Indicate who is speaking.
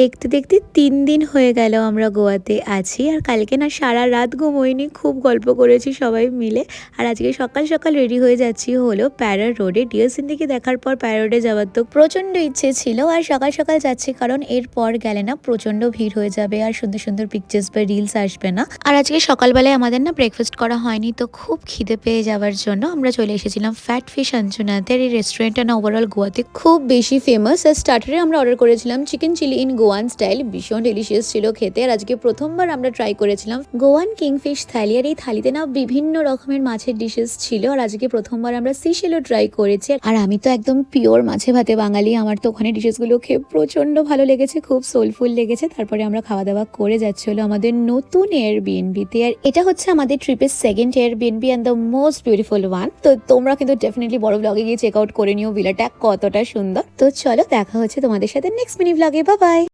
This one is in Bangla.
Speaker 1: দেখতে দেখতে 3 দিন হয়ে গেল আমরা গোয়াতে আছি। আর কালকে না সারা রাত ঘুমোইনি, খুব গল্প করেছি সবাই মিলে। আর আজকে সকাল সকাল রেডি হয়ে যাচ্ছি হলো প্যারা রোডে। ডিয়ার সিন্ধিকে দেখার পর প্যারা রোডে যাওয়ার তো প্রচন্ড ইচ্ছে ছিল, আর সকাল সকাল যাচ্ছি কারণ এরপর গেলে না প্রচন্ড ভিড় হয়ে যাবে আর সুন্দর সুন্দর পিকচার্স বা রিলস আসবে না। আর আজকে সকালবেলায় আমাদের না ব্রেকফাস্ট করা হয়নি, তো খুব খিদে পেয়ে যাওয়ার জন্য আমরা চলে এসেছিলাম ফ্যাট ফিশ আঞ্জুনাতে। এই রেস্টুরেন্টটা না ওভারঅল গোয়াতে খুব বেশি ফেমাস। আর স্টার্টারে আমরা অর্ডার করেছিলাম chicken chilli in Goan style, ভীষণ ডেলিশিয়াস ছিল খেতে। আর আজকে প্রথমবার আমরা ট্রাই করেছিলাম গোয়ান কিংফিশ থালি। আর এই থালিতে না বিভিন্ন রকমের মাছের ডিশেস ছিল। আর আজকে প্রথমবার আমরা সিশেলও ট্রাই করেছি। আর আমি তো একদম পিওর মাছে ভাতে বাঙালি, আমার তো ওখানে ডিশেসগুলো খেয়ে প্রচন্ড ভালো লেগেছে, খুব সোলফুল লেগেছে। তারপরে আমরা খাওয়া দাওয়া করে যাচ্ছিল আমাদের নতুন এয়ারবিএনবিতে। আর এটা হচ্ছে আমাদের ট্রিপের second Airbnb and the most beautiful one. তো তোমরা কিন্তু ডেফিনেটলি বড় ব্লগে গিয়ে চেক আউট করে নিও ভিলাটা কতটা সুন্দর। তো চলো দেখা হচ্ছে তোমাদের সাথে নেক্সট মিনি ব্লগে। Bye bye.